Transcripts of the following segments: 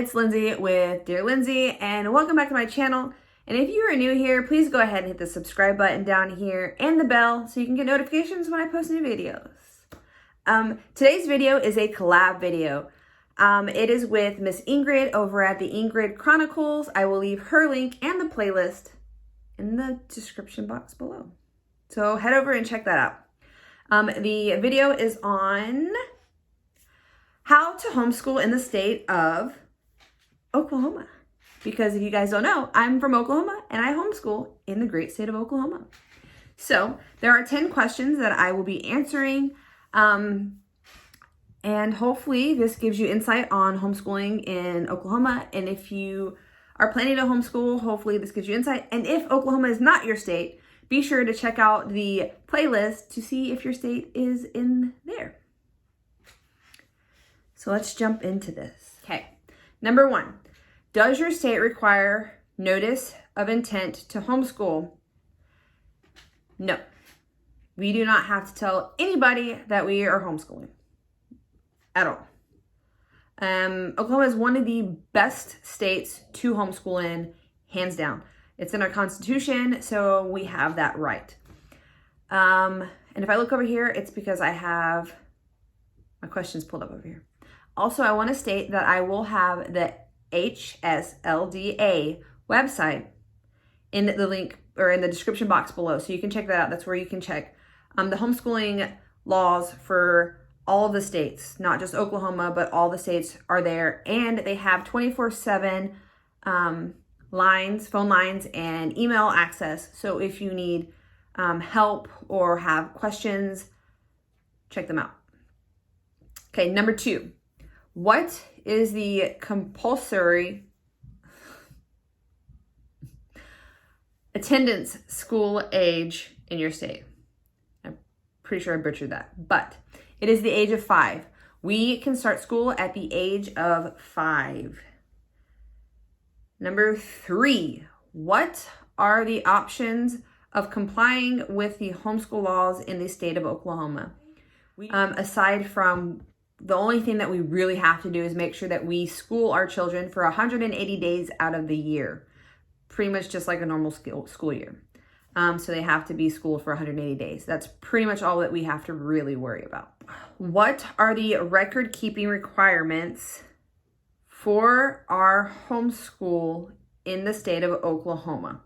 it's Lindsay with Dearlyndsey, and welcome back to my channel. And if you are new here, please go ahead and hit the subscribe button down here and the bell so you can get notifications when I post new videos. Today's video is a collab video. It is with Miss Ingrid over at the Ingrid Chronicles. I will leave her link and the playlist in the description box below. So head over and check that out. The video is on how to homeschool in the state of Oklahoma. Because if you guys don't know, I'm from Oklahoma and I homeschool in the great state of Oklahoma. So there are 10 questions that I will be answering. And hopefully this gives you insight on homeschooling in Oklahoma. And if you are planning to homeschool, hopefully this gives you insight. And if Oklahoma is not your state, be sure to check out the playlist to see if your state is in there. So let's jump into this. Okay, number 1, does your state require notice of intent to homeschool? No, we do not have to tell anybody that we are homeschooling at all. Oklahoma is one of the best states to homeschool in, hands down. It's in our Constitution, so we have that right. And if I look over here, it's because I have my questions pulled up over here. Also, I want to state that I will have the HSLDA website in the link or in the description box below, so you can check that out. That's where you can check the homeschooling laws for all of the states, not just Oklahoma, but all the states are there, and they have 24/7 lines, phone lines, and email access. So if you need help or have questions, check them out. Okay, number 2. What is the compulsory attendance school age in your state? I'm pretty sure I butchered that, but it is the age of 5. We can start school at the age of 5. Number 3, what are the options of complying with the homeschool laws in the state of Oklahoma? Aside from the only thing that we really have to do is make sure that we school our children for 180 days out of the year. Pretty much just like a normal school year. So they have to be schooled for 180 days. That's pretty much all that we have to really worry about. What are the record keeping requirements for our homeschool in the state of Oklahoma?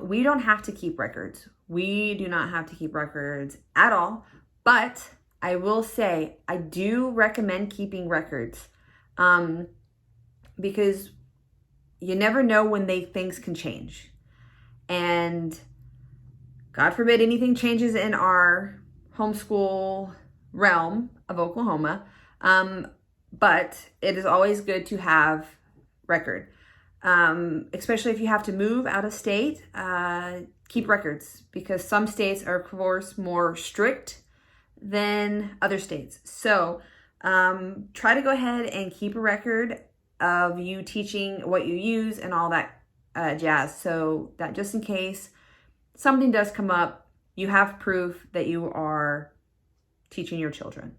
We don't have to keep records. We do not have to keep records at all, but I will say I do recommend keeping records because you never know when things can change. And God forbid anything changes in our homeschool realm of Oklahoma. But it is always good to have record, especially if you have to move out of state. Keep records because some states are, of course, more strict than other states. So try to go ahead and keep a record of you teaching what you use and all that jazz, so that just in case something does come up, you have proof that you are teaching your children.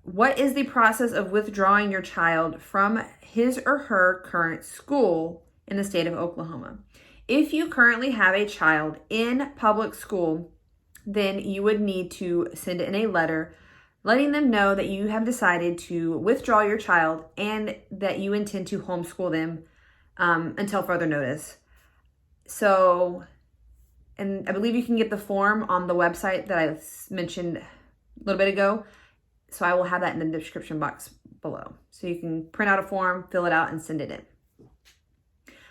What is the process of withdrawing your child from his or her current school in the state of Oklahoma? If you currently have a child in public school, then you would need to send in a letter letting them know that you have decided to withdraw your child and that you intend to homeschool them until further notice. So, and I believe you can get the form on the website that I mentioned a little bit ago. So I will have that in the description box below. So you can print out a form, fill it out, and send it in.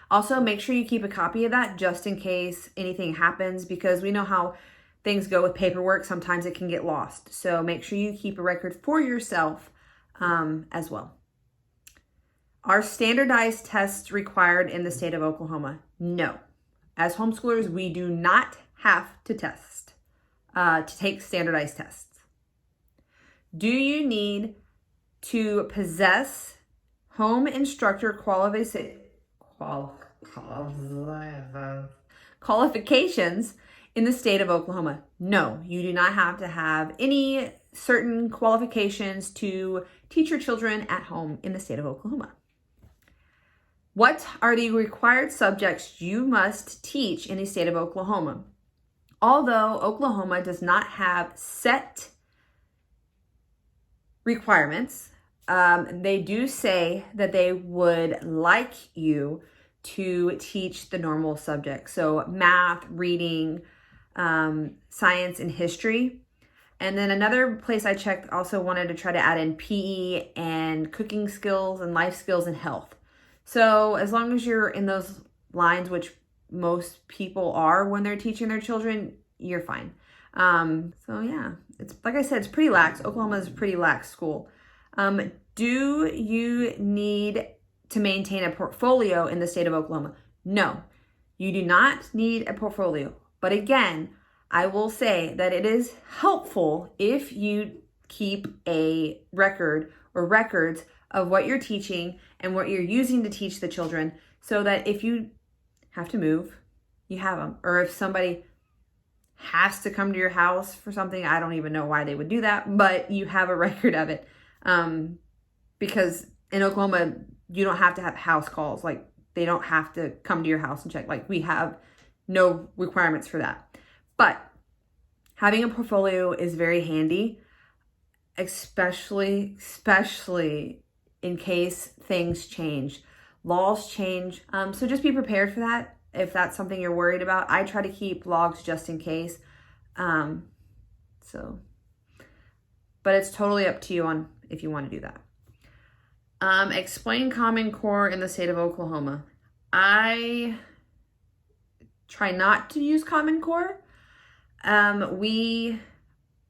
Also, make sure you keep a copy of that just in case anything happens, because we know how things go with paperwork. Sometimes it can get lost. So make sure you keep a record for yourself as well. Are standardized tests required in the state of Oklahoma? No. As homeschoolers, we do not have to take standardized tests. Do you need to possess home instructor qualifications in the state of Oklahoma? No, you do not have to have any certain qualifications to teach your children at home in the state of Oklahoma. What are the required subjects you must teach in the state of Oklahoma? Although Oklahoma does not have set requirements, they do say that they would like you to teach the normal subjects. So math, reading, science, and history. And then another place I checked also wanted to try to add in PE and cooking skills and life skills and health. So as long as you're in those lines, which most people are when they're teaching their children, you're fine. So yeah, it's like I said, it's pretty lax. Oklahoma is a pretty lax school. Do you need to maintain a portfolio in the state of Oklahoma? No, you do not need a portfolio. But again, I will say that it is helpful if you keep a record or records of what you're teaching and what you're using to teach the children, so that if you have to move, you have them. Or if somebody has to come to your house for something, I don't even know why they would do that, but you have a record of it. Because in Oklahoma, you don't have to have house calls. Like, they don't have to come to your house and check. Like, we have no requirements for that. But having a portfolio is very handy, especially in case things change, laws change. So just be prepared for that if that's something you're worried about. I try to keep logs just in case. But it's totally up to you on if you want to do that. Explain Common Core in the state of Oklahoma. I try not to use Common Core. We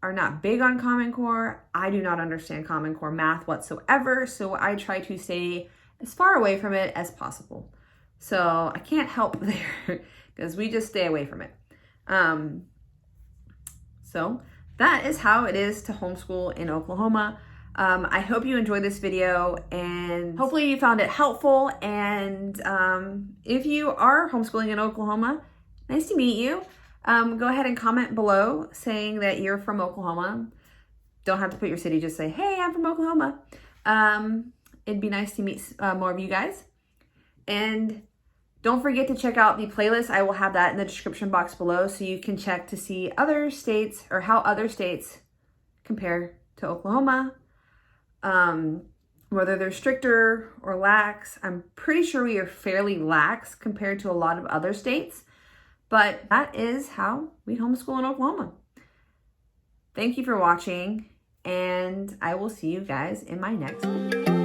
are not big on Common Core. I do not understand Common Core math whatsoever, so I try to stay as far away from it as possible. So I can't help there because we just stay away from it. So that is how it is to homeschool in Oklahoma. I hope you enjoyed this video and hopefully you found it helpful. And if you are homeschooling in Oklahoma, nice to meet you. Go ahead and comment below saying that you're from Oklahoma. Don't have to put your city, just say, hey, I'm from Oklahoma. It'd be nice to meet more of you guys. And don't forget to check out the playlist. I will have that in the description box below so you can check to see other states or how other states compare to Oklahoma. Whether they're stricter or lax. I'm pretty sure we are fairly lax compared to a lot of other states. But that is how we homeschool in Oklahoma. Thank you for watching, and I will see you guys in my next one.